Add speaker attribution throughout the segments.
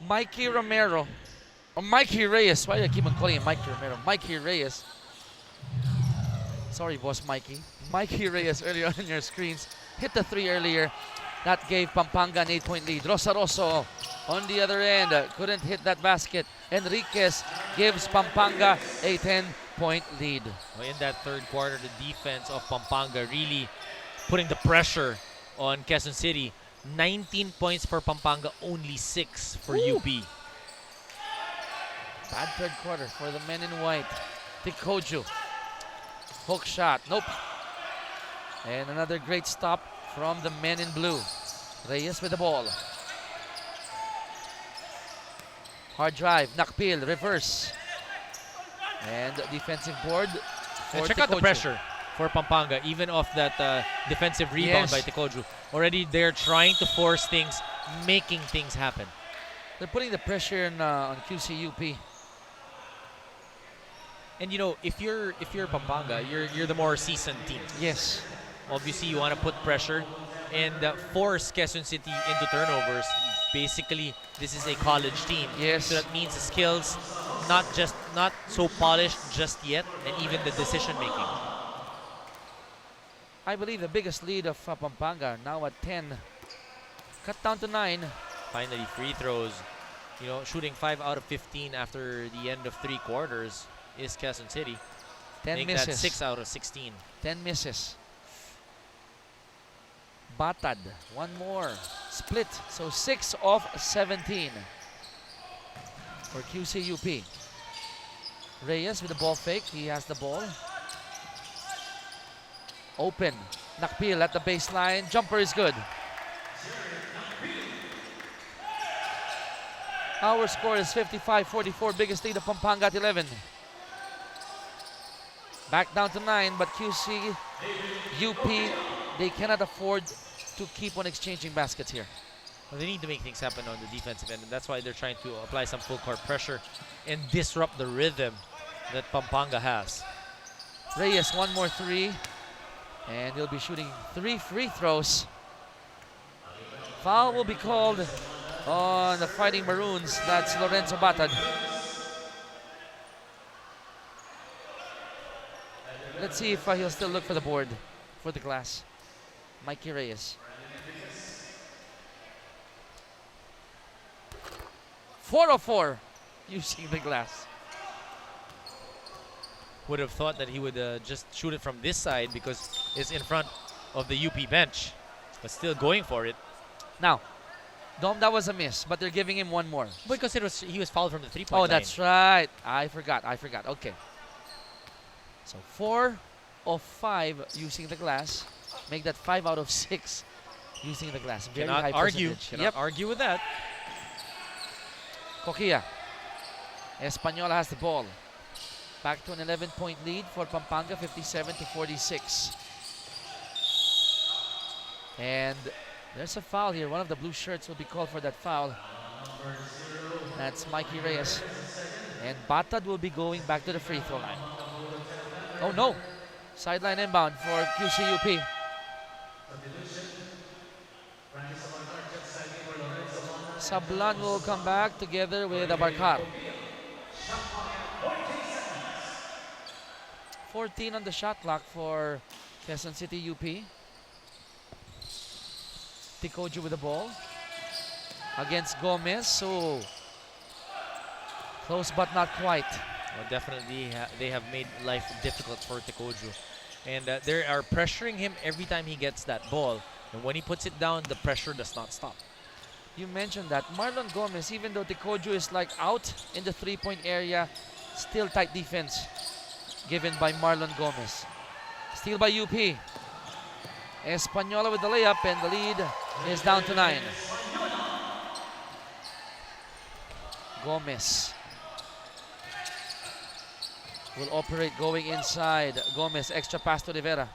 Speaker 1: Mikey Romero. Or Mikey Reyes. Why do I keep on calling him Mikey Romero? Mikey Reyes. Sorry, boss Mikey. Mikey Reyes earlier on your screens. Hit the 3 earlier. That gave Pampanga an 8-point lead. Rosaroso on the other end. Couldn't hit that basket. Enriquez gives Pampanga a 10-point lead.
Speaker 2: Well, in that third quarter, the defense of Pampanga really putting the pressure on Quezon City. 19 points for Pampanga, only 6 for UP.
Speaker 1: Bad third quarter for the men in white. Tikoju. Hook shot. Nope. And another great stop from the men in blue. Reyes with the ball. Hard drive. Nakpil. Reverse. And defensive board for
Speaker 2: Check
Speaker 1: Tikoju.
Speaker 2: out the pressure for Pampanga, even off that defensive rebound by Tikoju. Already they're trying to force things, making things happen.
Speaker 1: They're putting the pressure on QCUP.
Speaker 2: And you know, if you're Pampanga, you're the more seasoned team.
Speaker 1: Yes.
Speaker 2: Obviously, you want to put pressure and force Quezon City into turnovers. Basically, this is a college team.
Speaker 1: Yes.
Speaker 2: So that means the skills, not so polished just yet, and even the decision making.
Speaker 1: I believe the biggest lead of Pampanga now at 10. Cut down to 9.
Speaker 2: Finally, free throws. You know, shooting 5 out of 15 after the end of 3 quarters is Quezon City.
Speaker 1: 10
Speaker 2: Make
Speaker 1: misses.
Speaker 2: that 6 out of 16.
Speaker 1: 10 misses. Batad. One more. Split. So 6 of 17 for QCUP. Reyes with the ball fake. He has the ball. Open. Nakpil at the baseline. Jumper is good. Our score is 55-44. Biggest lead of Pampanga at 11. Back down to 9, but QC, UP, they cannot afford to keep on exchanging baskets here.
Speaker 2: Well, they need to make things happen on the defensive end, and that's why they're trying to apply some full court pressure and disrupt the rhythm that Pampanga has.
Speaker 1: Reyes, one more 3, and he'll be shooting 3 free throws. Foul will be called on the Fighting Maroons. That's Lorenzo Batad. Let's see if he'll still look for the board, for the glass. Mikey Reyes. 4 of 4 using the glass.
Speaker 2: Would have thought that he would just shoot it from this side because it's in front of the UP bench, but still going for it.
Speaker 1: Now, Dom, that was a miss, but they're giving him one more.
Speaker 2: Because he was fouled from the 3-point line.
Speaker 1: Oh, that's right. I forgot. Okay. So 4 of 5 using the glass. Make that 5 out of 6 using the glass. Very high percentage.
Speaker 2: Cannot argue with that.
Speaker 1: Coquilla. Española has the ball. Back to an 11-point lead for Pampanga, 57-46. And there's a foul here. One of the blue shirts will be called for that foul. That's Mikey Reyes. And Batad will be going back to the free throw line. Oh no! Sideline inbound for QCUP. Sablan will come back together with Abarcar. 14 on the shot clock for Quezon City UP. Tikoju with the ball against Gomez. So close but not quite.
Speaker 2: Well, definitely they have made life difficult for Tikoju. And they are pressuring him every time he gets that ball. And when he puts it down, the pressure does not stop.
Speaker 1: You mentioned that. Marlon Gomez, even though Tikoju is like out in the 3-point area, still tight defense given by Marlon Gomez. Steal by UP. Española with the layup, and the lead is down to 9. Gomez will operate going inside. Gomez, extra pass to Rivera.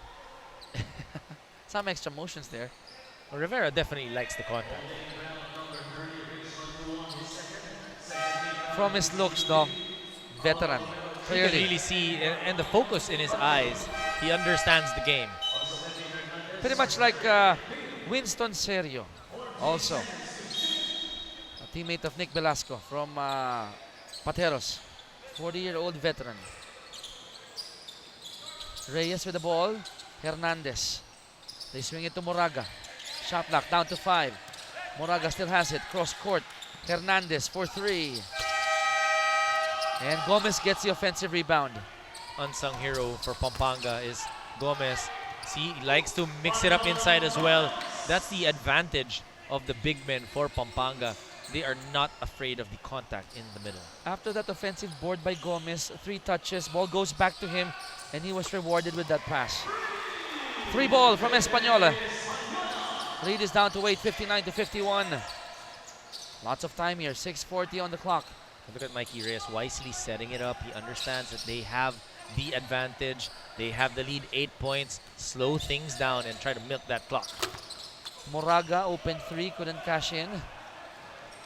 Speaker 1: Some extra motions there.
Speaker 2: Well, Rivera definitely likes the contact.
Speaker 1: From his looks, Dom, veteran.
Speaker 2: You can really see, and the focus in his eyes, he understands the game.
Speaker 1: Pretty much like Winston Serio also. teammate of Nick Velasco from Pateros. 40-year-old veteran. Reyes with the ball. Hernandez. They swing it to Moraga. Shot clock down to 5. Moraga still has it. Cross court. Hernandez for 3. And Gomez gets the offensive rebound.
Speaker 2: Unsung hero for Pampanga is Gomez. See, he likes to mix it up inside as well. That's the advantage of the big men for Pampanga. They are not afraid of the contact in the middle.
Speaker 1: After that offensive board by Gomez, 3 touches, ball goes back to him, and he was rewarded with that pass. 3 ball from Española. Lead is down to 8, 59-51. Lots of time here, 6:40 on the clock.
Speaker 2: Look at Mikey Reyes wisely setting it up. He understands that they have the advantage. They have the lead 8 points. Slow things down and try to milk that clock.
Speaker 1: Moraga open 3, couldn't cash in.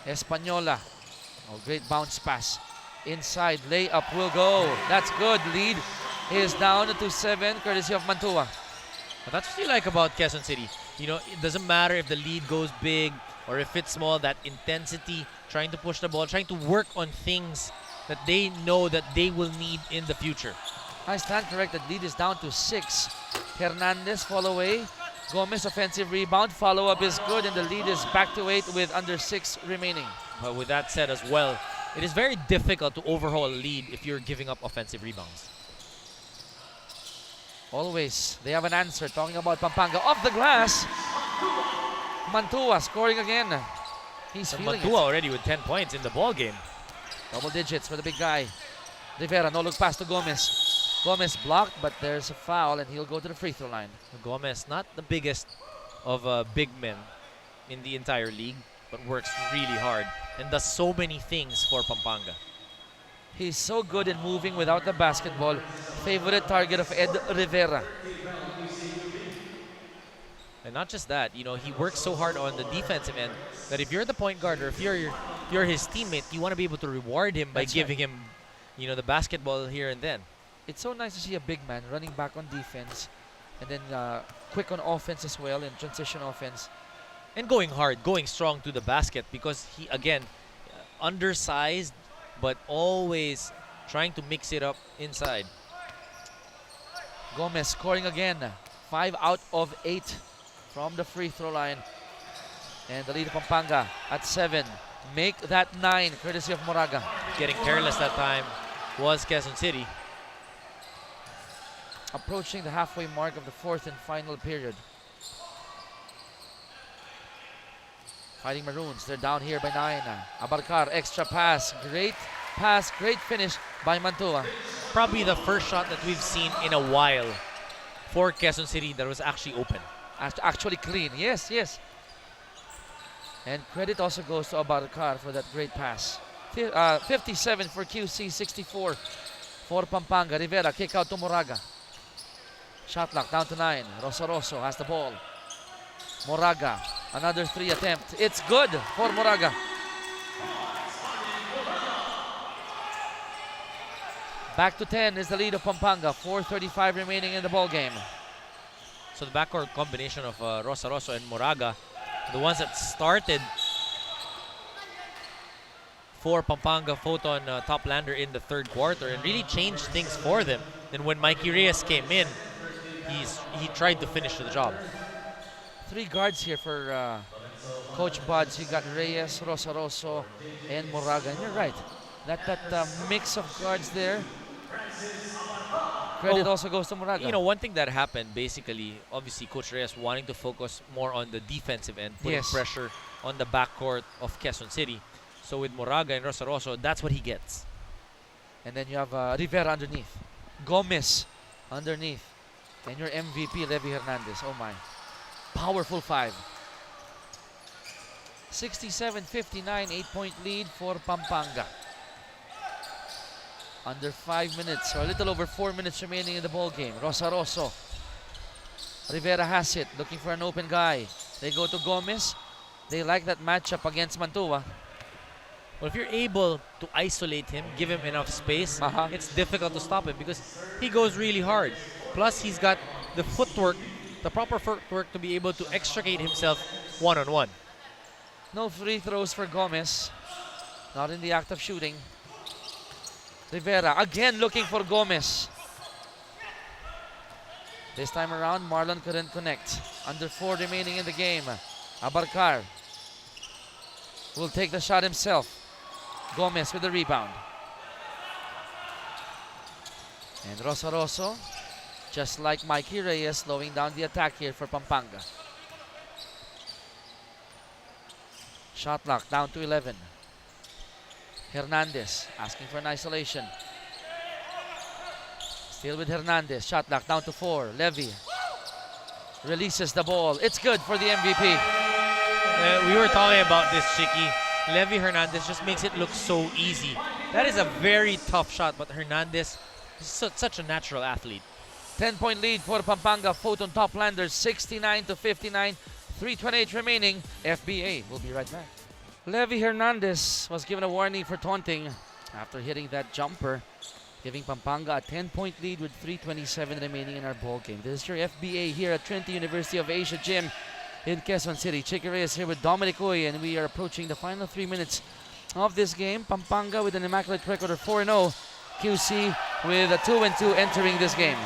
Speaker 1: Española. Oh, great bounce pass. Inside, layup will go. That's good. Lead is down to 7, courtesy of Mantua.
Speaker 2: But that's what you like about Quezon City. You know, it doesn't matter if the lead goes big or if it's small, that intensity, trying to push the ball, trying to work on things that they know that they will need in the future.
Speaker 1: I stand corrected. Lead is down to 6. Hernandez fall away. Gomez offensive rebound. Follow-up is good, and the lead is back to 8 with under 6 remaining.
Speaker 2: But with that said as well, it is very difficult to overhaul a lead if you're giving up offensive rebounds.
Speaker 1: Always, they have an answer. Talking about Pampanga. Off the glass. Mantua scoring again. He's
Speaker 2: And
Speaker 1: feeling
Speaker 2: Mantua
Speaker 1: it.
Speaker 2: already with 10 points in the ball game.
Speaker 1: Double digits for the big guy. Rivera, no look pass to Gomez. Gomez blocked, but there's a foul, and he'll go to the free throw line.
Speaker 2: Gomez, not the biggest of big men in the entire league, but works really hard and does so many things for Pampanga.
Speaker 1: He's so good in moving without the basketball. Favorite target of Ed Rivera.
Speaker 2: And not just that, you know, he works so hard on the defensive end that if you're the point guard or if you're his teammate, you want to be able to reward him by
Speaker 1: That's
Speaker 2: giving him, you know, the basketball here and then.
Speaker 1: It's so nice to see a big man running back on defense and then quick on offense as well in transition offense.
Speaker 2: And going hard, going strong to the basket because he, again, undersized, but always trying to mix it up inside.
Speaker 1: Gomez scoring again. 5 out of 8 from the free throw line. And the lead of Pampanga at 7. Make that 9, courtesy of Moraga.
Speaker 2: Getting careless that time was Quezon City.
Speaker 1: Approaching the halfway mark of the 4th and final period. Fighting Maroons, they're down here by 9. Abarcar, extra pass, great finish by Mantua.
Speaker 2: Probably the first shot that we've seen in a while for Quezon City that was actually open.
Speaker 1: Actually clean, yes. And credit also goes to Abarcar for that great pass. 57 for QC, 64 for Pampanga. Rivera, kick out to Moraga. Shot clock down to 9. Rosso has the ball. Moraga, another 3 attempt. It's good for Moraga. Back to 10 is the lead of Pampanga. 4:35 remaining in the ball game.
Speaker 2: So the backcourt combination of Rosso and Moraga, the ones that started for Pampanga Foton Toplander in the 3rd quarter and really changed things for them. Then when Mikey Reyes came in, he tried to finish the job.
Speaker 1: 3 guards here for Coach Buds. You got Reyes, Rosso, and Moraga. And you're right. That mix of guards there. Credit also goes to Moraga.
Speaker 2: You know, one thing that happened, basically, obviously, Coach Reyes wanting to focus more on the defensive end, putting pressure on the backcourt of Quezon City. So with Moraga and Rosso, that's what he gets.
Speaker 1: And then you have Rivera underneath. Gomez underneath. And your MVP, Levy Hernandez. Oh my. Powerful 5. 67-59, 8-point lead for Pampanga. Under 5 minutes, or a little over 4 minutes remaining in the ball game. Rosso. Rivera has it, looking for an open guy. They go to Gomez. They like that matchup against Mantua.
Speaker 2: Well, if you're able to isolate him, give him enough space, it's difficult to stop him because he goes really hard. Plus, he's got the footwork, the proper footwork to be able to extricate himself one-on-one.
Speaker 1: No free throws for Gomez. Not in the act of shooting. Rivera again looking for Gomez. This time around, Marlon couldn't connect. Under 4 remaining in the game. Abarcar will take the shot himself. Gomez with the rebound. And Rosaroso, just like Mikey Reyes, slowing down the attack here for Pampanga. Shot clock down to 11. Hernandez asking for an isolation. Still with Hernandez. Shot clock down to 4. Levy releases the ball. It's good for the MVP.
Speaker 2: We were talking about this, Chicky. Levy Hernandez just makes it look so easy. That is a very tough shot, but Hernandez is such a natural athlete.
Speaker 1: 10-point lead for Pampanga Foton Toplanders, 69-59. 3:28 remaining. FBA will be right back. Levy Hernandez was given a warning for taunting after hitting that jumper, giving Pampanga a 10-point lead with 3:27 remaining in our ball game. This is your FBA here at Trinity University of Asia Gym in Quezon City. Chicky Reyes here with Dominic Uy, and we are approaching the final 3 minutes of this game. Pampanga with an immaculate record of 4-0. QC with a 2-2 entering this game.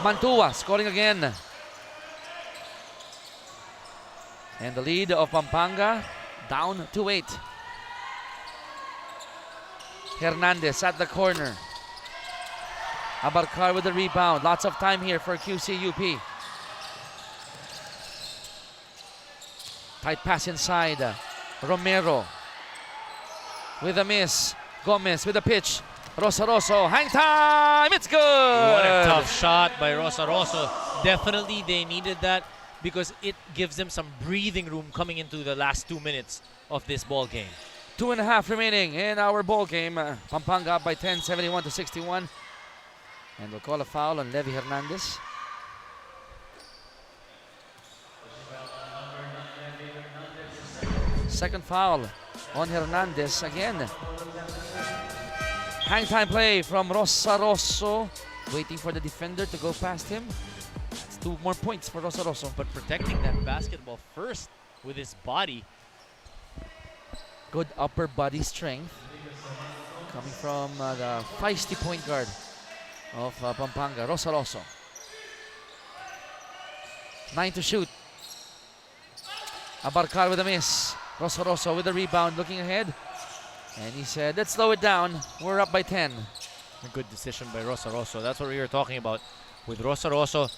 Speaker 1: Mantua scoring again. And the lead of Pampanga down to 8. Hernandez at the corner. Abarcar with the rebound. Lots of time here for QCUP. Tight pass inside. Romero with a miss. Gomez with a pitch. Rosaroso, hang time, it's good!
Speaker 2: What a tough shot by Rosaroso. Definitely they needed that because it gives them some breathing room coming into the last 2 minutes of this ball game.
Speaker 1: 2.5 remaining in our ball game. Pampanga up by 10, 71-61. And we'll call a foul on Levy Hernandez. Second foul on Hernandez again. Hang time play from Rosaroso. Waiting for the defender to go past him. That's 2 more points for Rosaroso.
Speaker 2: But protecting that basketball first with his body.
Speaker 1: Good upper body strength. Coming from the feisty point guard of Pampanga, Rosaroso. 9 to shoot. Abarcar with a miss. Rosaroso with the rebound, looking ahead. And he said, let's slow it down. We're up by 10.
Speaker 2: A good decision by Rosaroso. That's what we were talking about. With Rosaroso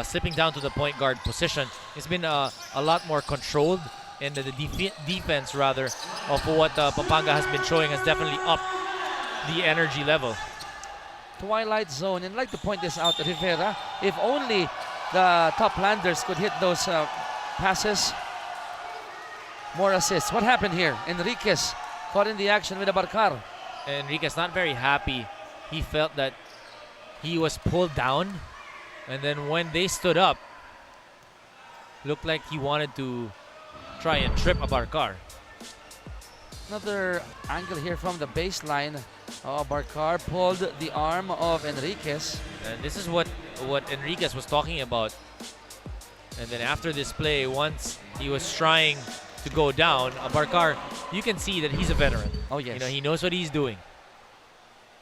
Speaker 2: slipping down to the point guard position, it's been a lot more controlled. And the defense, rather, of what Pampanga has been showing has definitely upped the energy level.
Speaker 1: Twilight zone. And I'd like to point this out, Rivera. If only the Toplanders could hit those passes. More assists. What happened here? Enriquez caught in the action with Abarcar.
Speaker 2: Enriquez not very happy. He felt that he was pulled down. And then when they stood up, looked like he wanted to try and trip Abarcar.
Speaker 1: Another angle here from the baseline. Abarcar pulled the arm of Enriquez.
Speaker 2: And this is what Enriquez was talking about. And then after this play, once he was trying to go down, Abarcar, you can see that he's a veteran.
Speaker 1: Oh, yes.
Speaker 2: You know, he knows what he's doing.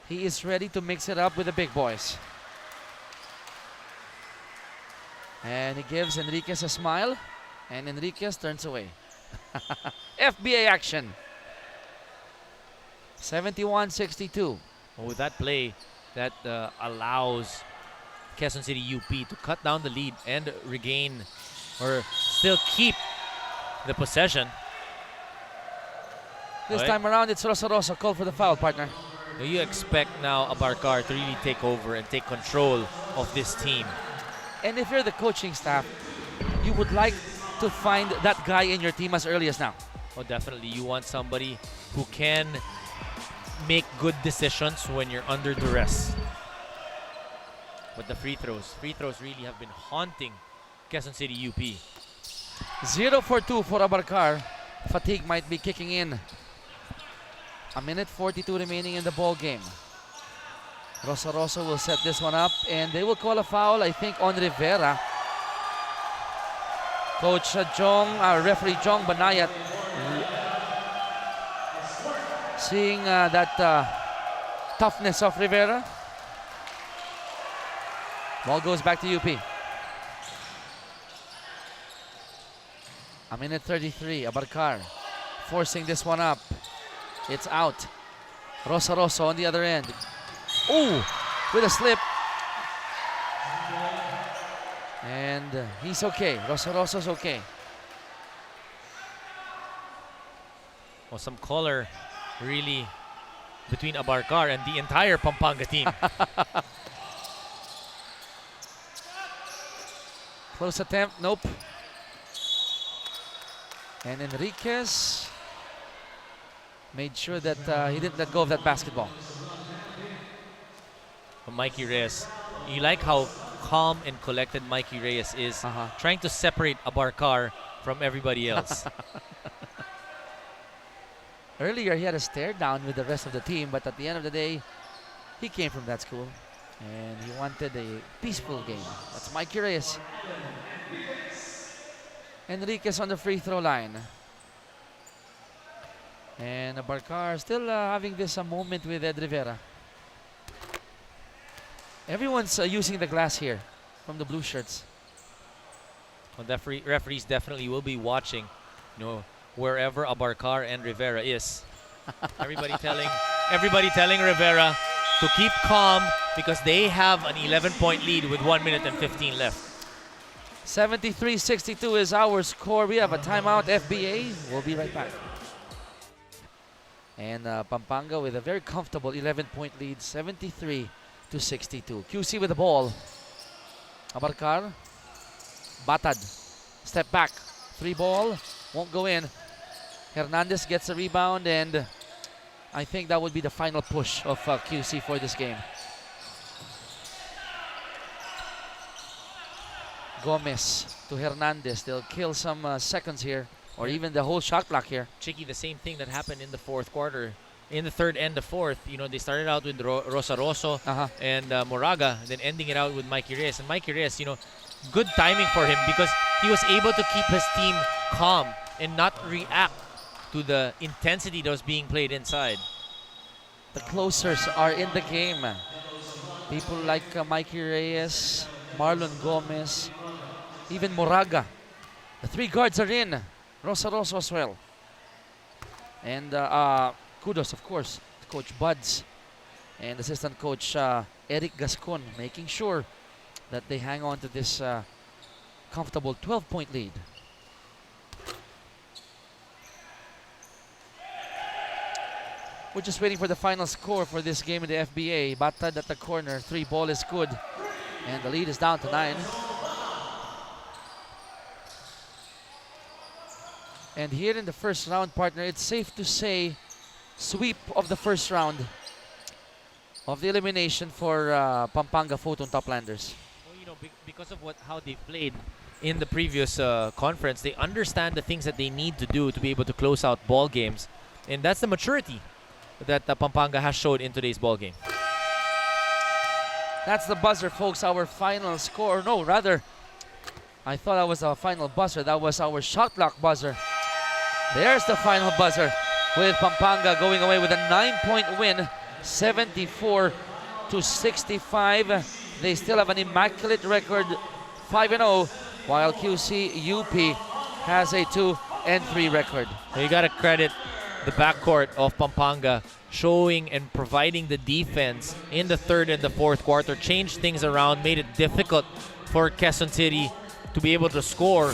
Speaker 1: He is ready to mix it up with the big boys. And he gives Enriquez a smile, and Enriquez turns away. FBA action. 71-62.
Speaker 2: Well, with that play, that allows Quezon City UP to cut down the lead and regain or still keep the possession.
Speaker 1: This time around, it's Rosaroso. Call for the foul, partner.
Speaker 2: Do you expect now Abarcar to really take over and take control of this team?
Speaker 1: And if you're the coaching staff, you would like to find that guy in your team as early as now.
Speaker 2: Oh, definitely. You want somebody who can make good decisions when you're under duress. But the free throws really have been haunting Quezon City UP.
Speaker 1: 0 for 2 for Abarcar. Fatigue might be kicking in. 1:42 remaining in the ball game. Rosaroso will set this one up, and they will call a foul, I think, on Rivera. Coach referee Jong Banayat Seeing that toughness of Rivera. Ball goes back to UP. A minute 33, Abarcar forcing this one up. It's out. Rosso on the other end. Oh, with a slip. And he's okay. Rosso's okay.
Speaker 2: Well, some color really between Abarcar and the entire Pampanga team.
Speaker 1: Close attempt, nope. And Enriquez made sure that he didn't let go of that basketball.
Speaker 2: Mikey Reyes, you like how calm and collected Mikey Reyes is, trying to separate Abarcar from everybody else.
Speaker 1: Earlier, he had a stare down with the rest of the team, but at the end of the day, he came from that school, and he wanted a peaceful game. That's Mikey Reyes. Enriquez on the free throw line. And Abarcar still having this moment with Ed Rivera. Everyone's using the glass here from the blue shirts.
Speaker 2: Well, the referees definitely will be watching, wherever Abarcar and Rivera is. Everybody telling Rivera to keep calm because they have an 11-point lead with 1 minute and 15 left.
Speaker 1: 73-62 is our score. We have a timeout, FBA. We'll be right back. And Pampanga with a very comfortable 11-point lead, 73-62. QC with the ball. Abarcar. Batad. Step back. 3 ball. Won't go in. Hernandez gets a rebound, and I think that would be the final push of QC for this game. Gomez to Hernandez. They'll kill some seconds here, or even the whole shot clock here.
Speaker 2: Chicky, the same thing that happened in the fourth quarter. In the third and the fourth, they started out with Rosso and Moraga, then ending it out with Mikey Reyes. And Mikey Reyes, good timing for him because he was able to keep his team calm and not react to the intensity that was being played inside.
Speaker 1: The closers are in the game. People like Mikey Reyes, Marlon Gomez, even Moraga. The 3 guards are in. Rosso as well. And kudos, of course, to Coach Buds and assistant coach Eric Gascon, making sure that they hang on to this comfortable 12-point lead. We're just waiting for the final score for this game in the FBA. Batad at the corner, 3 ball is good. And the lead is down to 9. And here in the first round, partner, it's safe to say sweep of the first round of the elimination for Pampanga Foton Toplanders.
Speaker 2: Well, because of how they played in the previous conference, they understand the things that they need to do to be able to close out ball games. And that's the maturity that Pampanga has showed in today's ball game.
Speaker 1: That's the buzzer, folks. Our final score. No, rather, I thought that was our final buzzer. That was our shot clock buzzer. There's the final buzzer with Pampanga going away with a 9-point win, 74-65. They still have an immaculate record, 5-0, while QC UP has a 2-3 record.
Speaker 2: You got to credit the backcourt of Pampanga showing and providing the defense in the third and the fourth quarter, changed things around, made it difficult for Quezon City to be able to score.